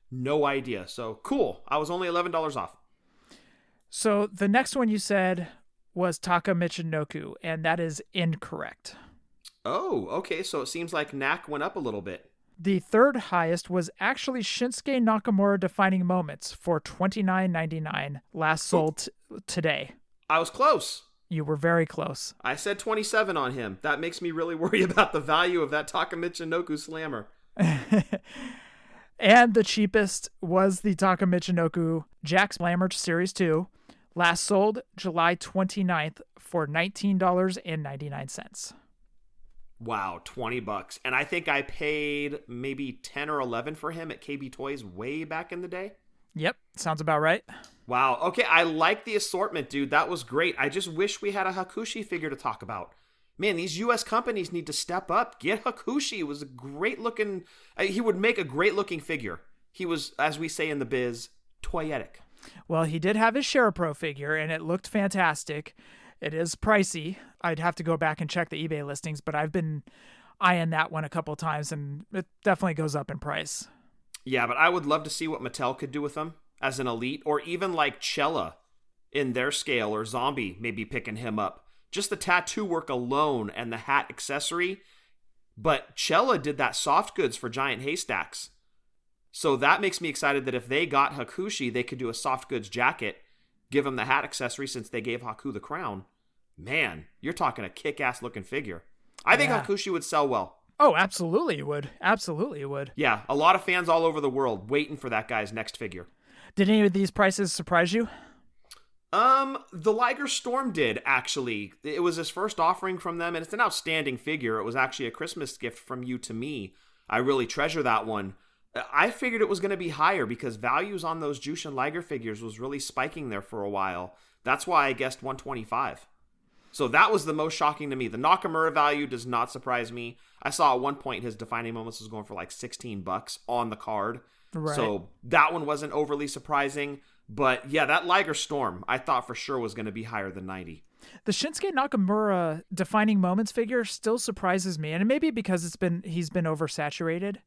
no idea. So cool. I was only $11 off. So the next one you said was Taka Michinoku, and that is incorrect. Oh, okay. So it seems like NAC went up a little bit. The third highest was actually Shinsuke Nakamura Defining Moments for $29.99, last sold today. I was close. You were very close. I said 27 on him. That makes me really worry about the value of that Taka Michinoku Slammer. And the cheapest was the Taka Michinoku Jack Slammer Series 2, last sold July 29th for $19.99. Wow, $20. And I think I paid maybe 10 or 11 for him at KB Toys way back in the day. Yep, sounds about right. Wow. Okay, I like the assortment, dude. That was great. I just wish we had a Hakushi figure to talk about. Man, these U.S. companies need to step up. Get Hakushi. It was a great looking... he would make a great looking figure. He was, as we say in the biz, toyetic. Well, he did have his Share Pro figure, and it looked fantastic. It is pricey. I'd have to go back and check the eBay listings, but I've been eyeing that one a couple times, and it definitely goes up in price. Yeah, but I would love to see what Mattel could do with them as an elite, or even like Cella in their scale, or Zombie maybe picking him up. Just the tattoo work alone and the hat accessory. But Cella did that soft goods for Giant Haystacks. So that makes me excited that if they got Hakushi, they could do a soft goods jacket, give him the hat accessory since they gave Haku the crown. Man, you're talking a kick-ass looking figure. I think Hakushi would sell well. Oh, absolutely it would. Absolutely it would. Yeah, a lot of fans all over the world waiting for that guy's next figure. Did any of these prices surprise you? The Liger Storm did, actually. It was his first offering from them, and it's an outstanding figure. It was actually a Christmas gift from you to me. I really treasure that one. I figured it was going to be higher because values on those Jushin Liger figures was really spiking there for a while. That's why I guessed 125. So that was the most shocking to me. The Nakamura value does not surprise me. I saw at one point his Defining Moments was going for like $16 on the card. Right. So that one wasn't overly surprising. But yeah, that Liger Storm I thought for sure was going to be higher than 90. The Shinsuke Nakamura Defining Moments figure still surprises me. And maybe because he's been oversaturated,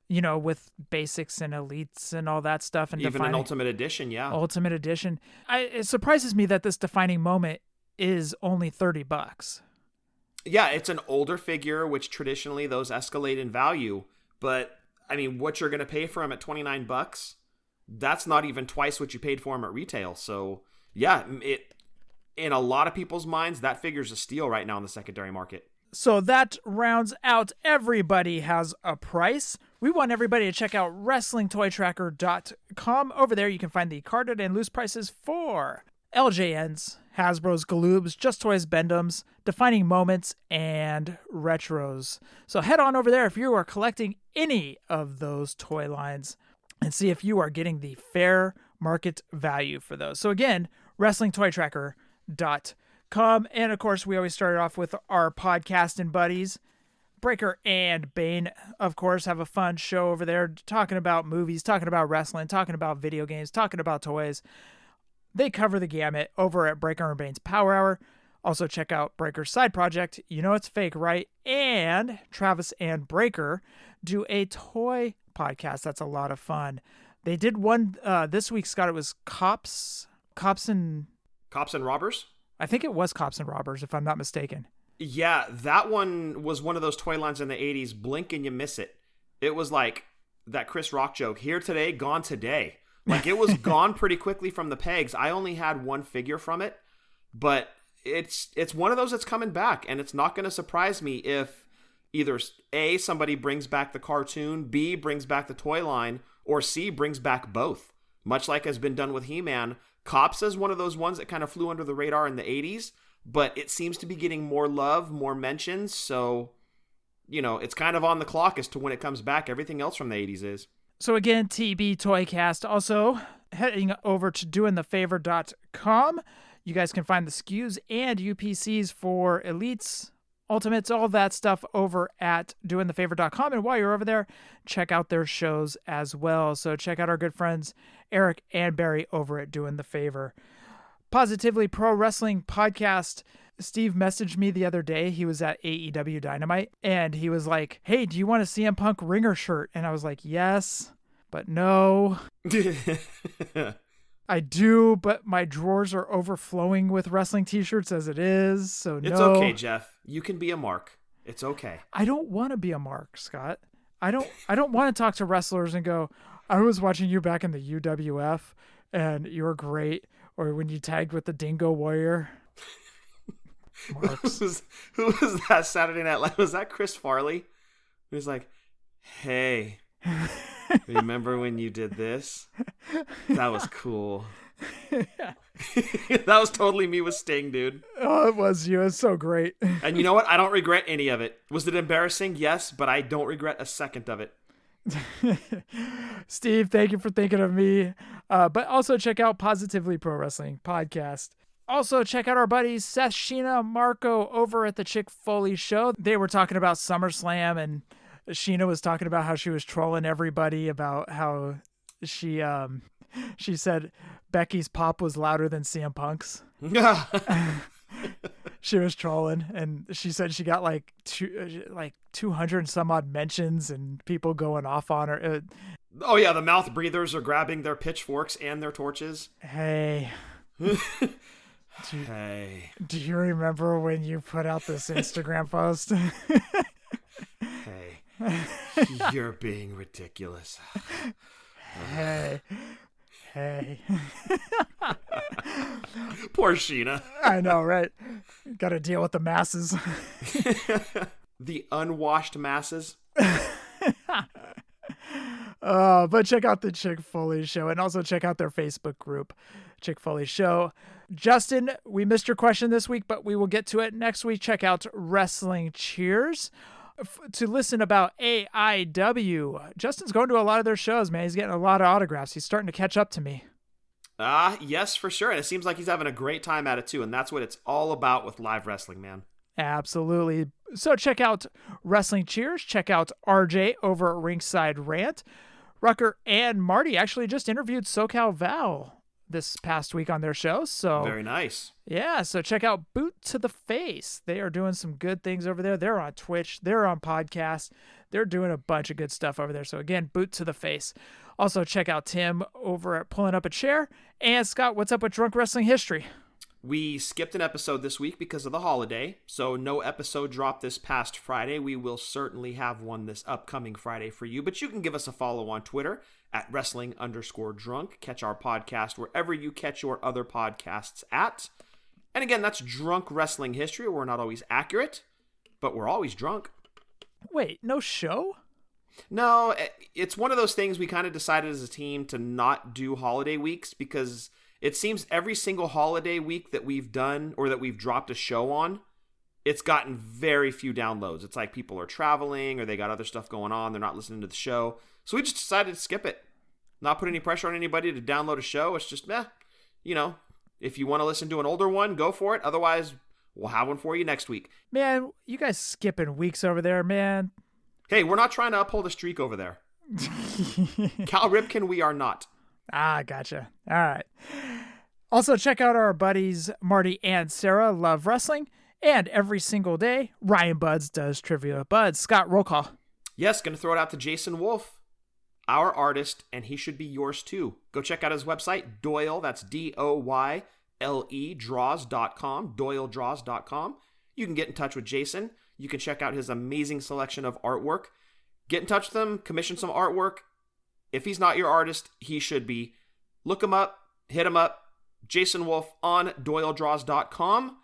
you know, with basics and elites and all that stuff. And even an Ultimate Edition, yeah. Ultimate Edition. It surprises me that this Defining Moment is only $30. Yeah, it's an older figure, which traditionally those escalate in value. But I mean, what you're going to pay for him at $29, that's not even twice what you paid for him at retail. So yeah, in a lot of people's minds, that figure's a steal right now in the secondary market. So that rounds out Everybody Has a Price. We want everybody to check out WrestlingToyTracker.com. Over there, you can find the carded and loose prices for LJNs, Hasbro's, Galoobs, Just Toys, Bend-Ems, Defining Moments, and Retros. So head on over there if you are collecting any of those toy lines and see if you are getting the fair market value for those. So again, WrestlingToyTracker.com. And of course, we always started off with our podcasting buddies, Breaker and Bane, of course, have a fun show over there talking about movies, talking about wrestling, talking about video games, talking about toys. They cover the gamut over at Breaker and Bane's Power Hour. Also check out Breaker's side project, You Know It's Fake, Right? And Travis and Breaker do a toy podcast. That's a lot of fun. They did one this week, Scott. It was Cops and Robbers? I think it was Cops and Robbers, if I'm not mistaken. Yeah, that one was one of those toy lines in the 80s. Blink and you miss it. It was like that Chris Rock joke, here today, gone today. Like, it was gone pretty quickly from the pegs. I only had one figure from it, but it's one of those that's coming back, and it's not going to surprise me if either A, somebody brings back the cartoon, B, brings back the toy line, or C, brings back both. Much like has been done with He-Man, Cops is one of those ones that kind of flew under the radar in the 80s, but it seems to be getting more love, more mentions, so, you know, it's kind of on the clock as to when it comes back. Everything else from the 80s is. So again, TB Toycast. Also, heading over to doingthefavor.com, you guys can find the SKUs and UPCs for Elites, Ultimates, all that stuff over at doingthefavor.com. And while you're over there, check out their shows as well. So check out our good friends Eric and Barry over at Doing the Favor. Positively Pro Wrestling Podcast. Steve messaged me the other day. He was at AEW Dynamite, and he was like, hey, do you want a CM Punk ringer shirt? And I was like, yes, but no. I do, but my drawers are overflowing with wrestling t-shirts as it is, so no. It's okay, Jeff. You can be a mark. It's okay. I don't want to be a mark, Scott. I don't want to talk to wrestlers and go, I was watching you back in the UWF, and you were great. Or when you tagged with the Dingo Warrior. Marks. Who was that Saturday Night Live? Was that Chris Farley? He was like, hey, remember when you did this? That was cool. That was totally me with Sting, dude. Oh, it was you. It was so great. And you know what? I don't regret any of it. Was it embarrassing? Yes, but I don't regret a second of it. Steve, thank you for thinking of me. But also check out Positively Pro Wrestling Podcast. Also, check out our buddies Seth, Sheena, Marco over at the Chick Foley Show. They were talking about SummerSlam, and Sheena was talking about how she was trolling everybody about how she said Becky's pop was louder than CM Punk's. She was trolling, and she said she got like 200 and some odd mentions and people going off on her. Oh yeah, the mouth breathers are grabbing their pitchforks and their torches. Hey. Do you remember when you put out this Instagram post? Hey, you're being ridiculous. Hey. Poor Sheena. I know, right? Got to deal with the masses. The unwashed masses. But check out the Chick Foley Show, and also check out their Facebook group, Chick Foley Show. Justin, we missed your question this week, but we will get to it next week. Check out Wrestling Cheers to listen about AIW. Justin's going to a lot of their shows, man. He's getting a lot of autographs. He's starting to catch up to me. Yes, for sure. And it seems like he's having a great time at it too. And that's what it's all about with live wrestling, man. Absolutely. So check out Wrestling Cheers. Check out RJ over at Ringside Rant. Rucker and Marty actually just interviewed SoCal Val this past week on their show. So very nice. Yeah. So check out Boot to the Face. They are doing some good things over there. They're on Twitch. They're on podcasts. They're doing a bunch of good stuff over there. So again, Boot to the Face. Also check out Tim over at Pulling Up a Chair. And Scott, what's up with Drunk Wrestling History? We skipped an episode this week because of the holiday, so no episode dropped this past Friday. We will certainly have one this upcoming Friday for you, but you can give us a follow on Twitter at wrestling_drunk. Catch our podcast wherever you catch your other podcasts at. And again, that's Drunk Wrestling History. We're not always accurate, but we're always drunk. Wait, no show? No, it's one of those things we kind of decided as a team to not do holiday weeks because it seems every single holiday week that we've done or that we've dropped a show on, it's gotten very few downloads. It's like people are traveling or they got other stuff going on. They're not listening to the show. So we just decided to skip it. Not put any pressure on anybody to download a show. It's just, if you want to listen to an older one, go for it. Otherwise, we'll have one for you next week. Man, you guys skipping weeks over there, man. Hey, we're not trying to uphold a streak over there. Cal Ripken, we are not. Ah, gotcha. All right. Also, check out our buddies Marty and Sarah Love Wrestling. And every single day, Ryan Buds does Trivia Buds. Scott, roll call. Yes, going to throw it out to Jason Wolf, our artist, and he should be yours too. Go check out his website, Doyle, that's DOYLE draws.com, doyledraws.com. You can get in touch with Jason. You can check out his amazing selection of artwork. Get in touch with him, commission some artwork. If he's not your artist, he should be. Look him up, hit him up. Jason Wolf on doyledraws.com.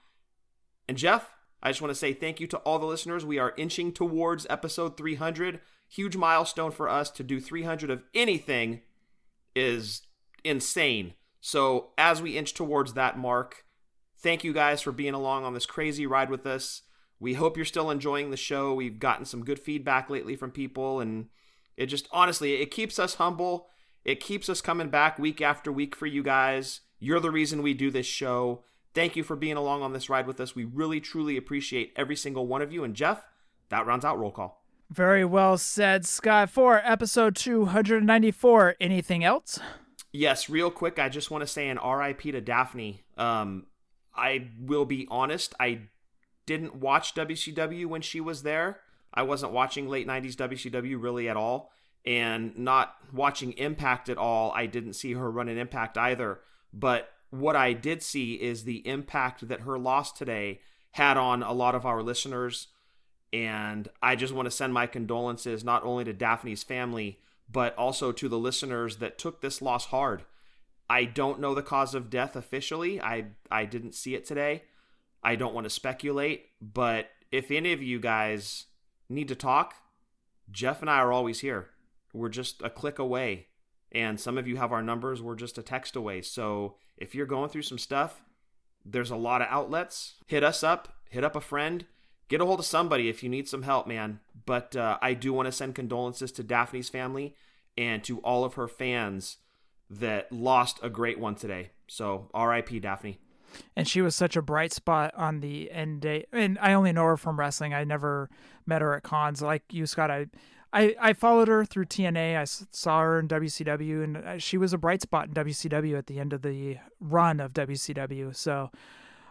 And Jeff, I just want to say thank you to all the listeners. We are inching towards episode 300. Huge milestone for us. To do 300 of anything is insane. So as we inch towards that mark, thank you guys for being along on this crazy ride with us. We hope you're still enjoying the show. We've gotten some good feedback lately from people, and it just, honestly, it keeps us humble. It keeps us coming back week after week for you guys. You're the reason we do this show. Thank you for being along on this ride with us. We really, truly appreciate every single one of you. And Jeff, that rounds out roll call. Very well said, Scott. For episode 294, anything else? Yes, real quick, I just want to say an RIP to Daphne. I will be honest, I didn't watch WCW when she was there. I wasn't watching late 90s WCW really at all. And not watching Impact at all, I didn't see her run an Impact either. But what I did see is the impact that her loss today had on a lot of our listeners. And I just want to send my condolences not only to Daphne's family, but also to the listeners that took this loss hard. I don't know the cause of death officially. I didn't see it today. I don't want to speculate, but if any of you guys need to talk, Jeff and I are always here. We're just a click away. And some of you have our numbers. We're just a text away. So if you're going through some stuff, there's a lot of outlets. Hit us up. Hit up a friend. Get a hold of somebody if you need some help, man. But I do want to send condolences to Daphne's family and to all of her fans that lost a great one today. So R.I.P. Daphne. And she was such a bright spot on the end day. And I only know her from wrestling. I never met her at cons. Like you, Scott, I followed her through TNA. I saw her in WCW, and she was a bright spot in WCW at the end of the run of WCW. So,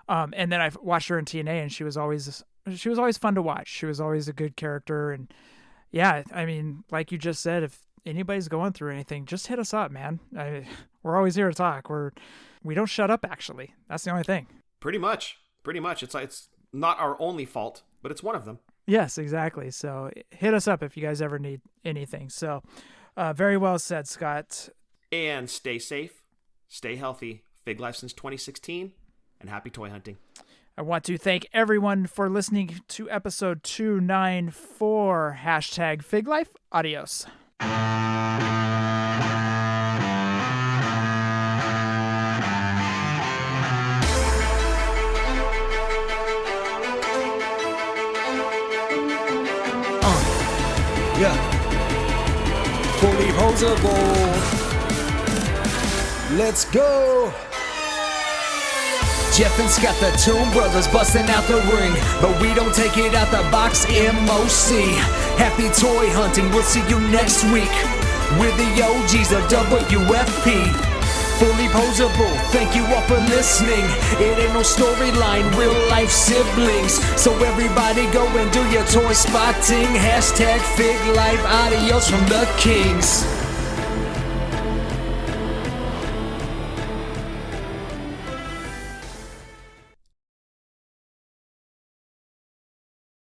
and then I watched her in TNA, and she was always fun to watch. She was always a good character. And yeah, I mean, like you just said, if anybody's going through anything, just hit us up, man. We're always here to talk. We don't shut up, actually. That's the only thing. Pretty much. It's not our only fault, but it's one of them. Yes, exactly. So hit us up if you guys ever need anything. So very well said, Scott. And stay safe, stay healthy. Fig Life since 2016, and happy toy hunting. I want to thank everyone for listening to episode 294, #FigLife. Adios. Yeah. Fully posable. Let's go. Jeff and Scott, the Toon Brothers, busting out the ring. But we don't take it out the box, MOC. Happy toy hunting, we'll see you next week. We're the OGs of WFP. Fully posable, thank you all for listening. It ain't no storyline, real life siblings. So everybody go and do your toy spotting. #FigLife, adios from the Kings.